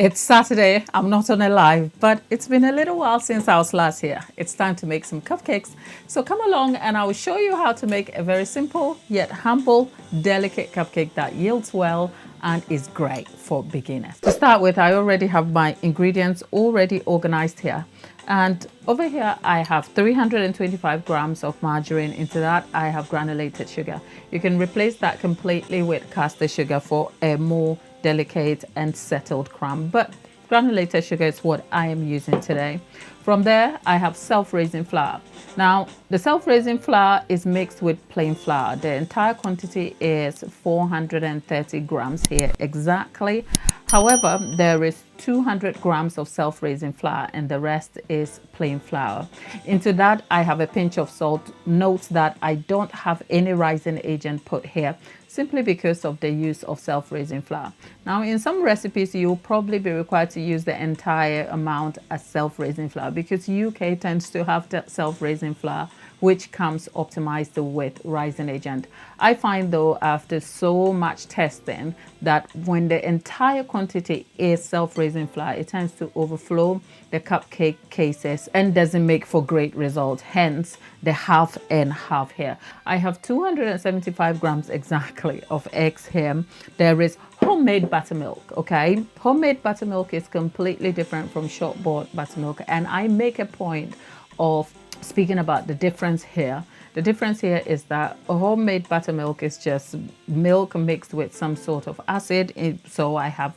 It's Saturday. I'm not on a live, but it's been a little while since I was last here. It's time to make some cupcakes. So come along and I will show you how to make a very simple yet humble, delicate cupcake that yields well and is great for beginners. To start with, I already have my ingredients already organized here. And over here, I have 325 grams of margarine. Into that, I have granulated sugar. You can replace that completely with caster sugar for a more delicate and settled crumb, but granulated sugar is what I am using today. From there, I have self-raising flour. Now, the self-raising flour is mixed with plain flour. The entire quantity is 430 grams here exactly. However, there is 200 grams of self-raising flour and the rest is plain flour. Into that, I have a pinch of salt. Note that I don't have any rising agent put here, simply because of the use of self-raising flour. Now, in some recipes, you'll probably be required to use the entire amount as self-raising flour because UK tends to have the self-raising flour, which comes optimized with rising agent. I find though, after so much testing, that when the entire quantity is self-raising flour, it tends to overflow the cupcake cases and doesn't make for great results. Hence the half and half here. I have 275 grams exactly of eggs here. There is homemade buttermilk. Okay, homemade buttermilk is completely different from shop-bought buttermilk, and I make a point of speaking about the difference here. The difference here is that a homemade buttermilk is just milk mixed with some sort of acid. So I have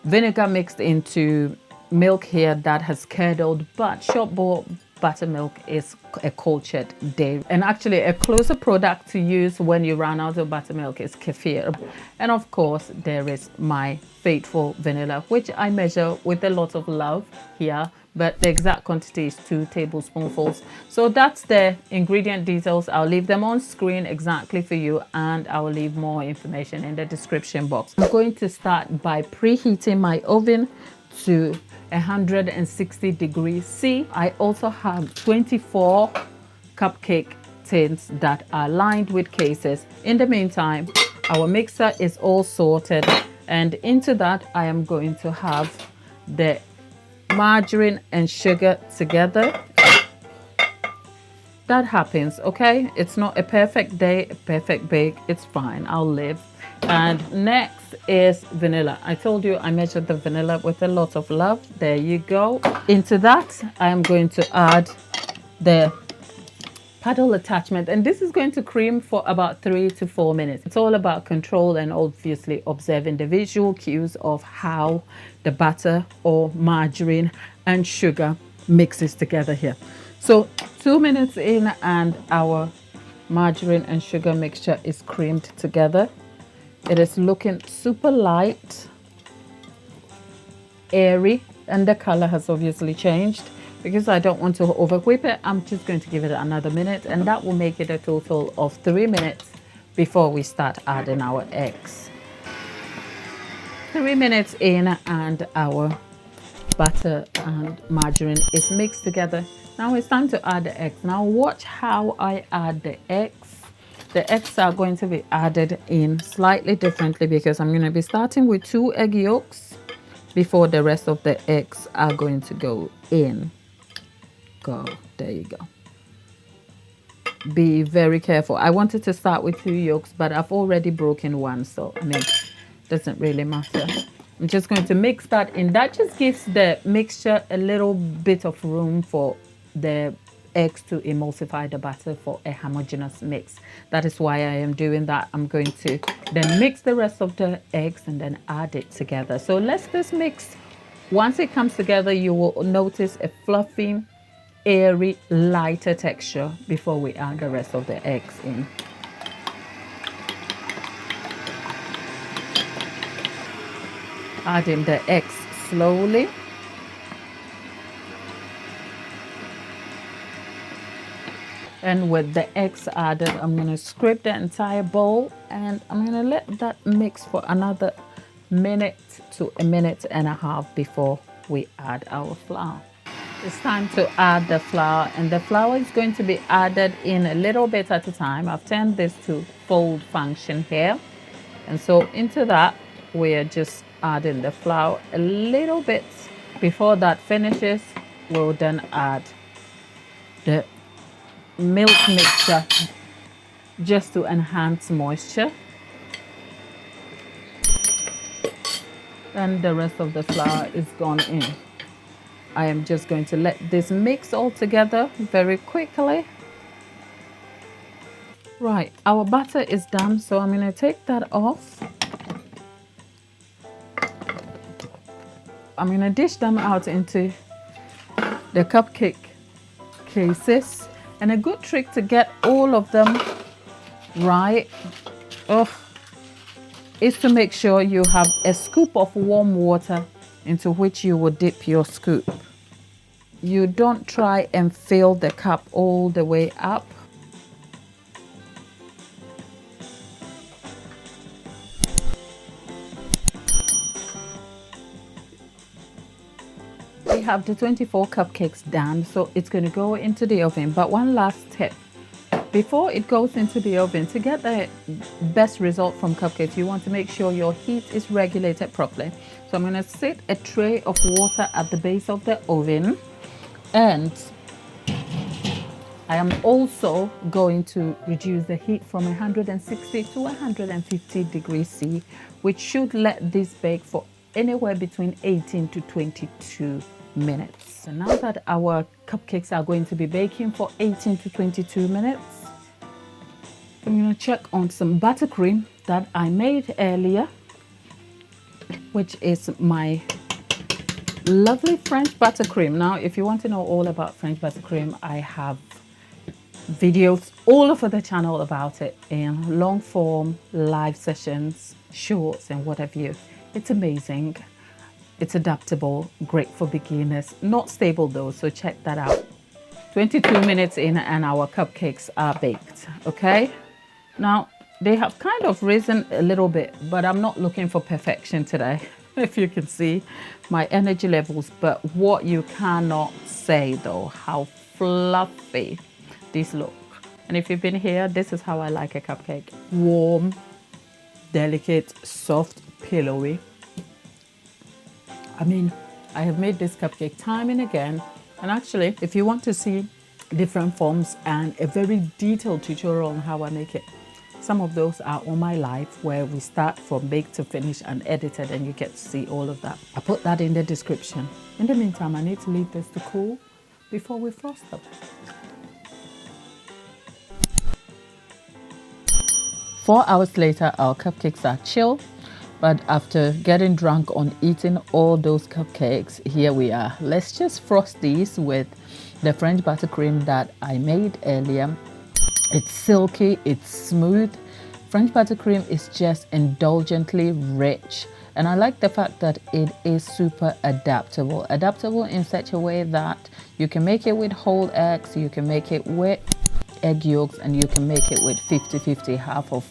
vinegar mixed into milk here that has curdled, but shop-bought buttermilk is a cultured dairy. And actually a closer product to use when you run out of buttermilk is kefir. And of course there is my faithful vanilla, which I measure with a lot of love here, but the exact quantity is 2 tablespoonfuls. So that's the ingredient details. I'll leave them on screen exactly for you, and I will leave more information in the description box. I'm going to start by preheating my oven to 160 degrees C. I also have 24 cupcake tins that are lined with cases. In the meantime, our mixer is all sorted, and into that I am going to have the margarine and sugar together. That happens, okay? It's not a perfect day, a perfect bake. It's fine, I'll live. And next is vanilla. I told you I measured the vanilla with a lot of love. There you go. Into that, I am going to add the paddle attachment, and this is going to cream for about 3 to 4 minutes. It's all about control and obviously observing the visual cues of how the butter or margarine and sugar mixes together here. So 2 minutes in and our margarine and sugar mixture is creamed together. It is looking super light, airy, and the color has obviously changed. Because I don't want to over whip it, I'm just going to give it another minute, and that will make it a total of 3 minutes before we start adding our eggs. 3 minutes in and our butter and margarine is mixed together. Now it's time to add the eggs. Now watch how I add the eggs. The eggs are going to be added in slightly differently because I'm going to be starting with 2 egg yolks before the rest of the eggs are going to go in. There you go. Be very careful. I wanted to start with 2 yolks, but I've already broken one, so I mean, doesn't really matter. I'm just going to mix that in. That just gives the mixture a little bit of room for the eggs to emulsify the batter for a homogeneous mix. That is why I am doing that. I'm going to then mix the rest of the eggs and then add it together. So let's just mix. Once it comes together, you will notice a fluffy, airy, lighter texture before we add the rest of the eggs in. Adding the eggs slowly. And with the eggs added, I'm going to scrape the entire bowl and I'm going to let that mix for another minute to a minute and a half before we add our flour. It's time to add the flour, and the flour is going to be added in a little bit at a time. I've turned this to fold function here, and so into that we are just add in the flour a little bit. Before that finishes, we'll then add the milk mixture just to enhance moisture. And the rest of the flour is gone in. I am just going to let this mix all together very quickly. Right, our butter is done, so I'm going to take that off. I'm going to dish them out into the cupcake cases. And a good trick to get all of them right is to make sure you have a scoop of warm water into which you will dip your scoop. You don't try and fill the cup all the way up. We have the 24 cupcakes done, so it's going to go into the oven. But one last tip. Before it goes into the oven, to get the best result from cupcakes, you want to make sure your heat is regulated properly. So I'm going to set a tray of water at the base of the oven, and I am also going to reduce the heat from 160 to 150 degrees C, which should let this bake for anywhere between 18 to 22 minutes. So now that our cupcakes are going to be baking for 18 to 22 minutes, I'm going to check on some buttercream that I made earlier, which is my lovely French buttercream. Now, if you want to know all about French buttercream, I have videos all over the channel about it in long form, live sessions, shorts, and what have you. It's amazing. It's adaptable, great for beginners, not stable though, so check that out. 22 minutes in and our cupcakes are baked, okay? Now, they have kind of risen a little bit, but I'm not looking for perfection today, if you can see my energy levels. But what you cannot say though, how fluffy these look. And if you've been here, this is how I like a cupcake. Warm, delicate, soft, pillowy. I mean, I have made this cupcake time and again. And actually, if you want to see different forms and a very detailed tutorial on how I make it, some of those are on my live, where we start from bake to finish and edited, and you get to see all of that. I put that in the description. In the meantime, I need to leave this to cool before we frost them. 4 hours later, our cupcakes are chilled. But after getting drunk on eating all those cupcakes, here we are. Let's just frost these with the French buttercream that I made earlier. It's silky, it's smooth. French buttercream is just indulgently rich. And I like the fact that it is super adaptable. Adaptable in such a way that you can make it with whole eggs, you can make it with egg yolks, and you can make it with 50-50, half of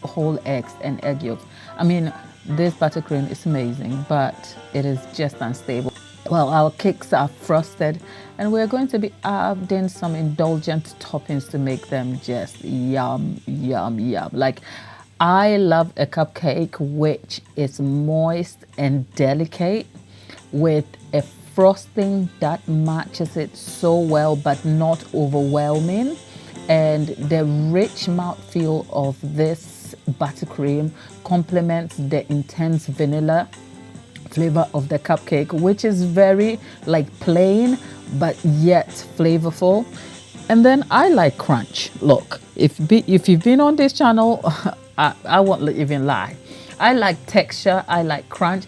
whole eggs and egg yolks. I mean, this buttercream is amazing, but it is just unstable. Well, our cakes are frosted, and we're going to be adding some indulgent toppings to make them just yum, yum, yum. Like, I love a cupcake which is moist and delicate with a frosting that matches it so well, but not overwhelming. And the rich mouthfeel of this buttercream complements the intense vanilla flavor of the cupcake, which is very like plain but yet flavorful. And then I like crunch. Look, if you've been on this channel, I won't even lie. I like texture, I like crunch.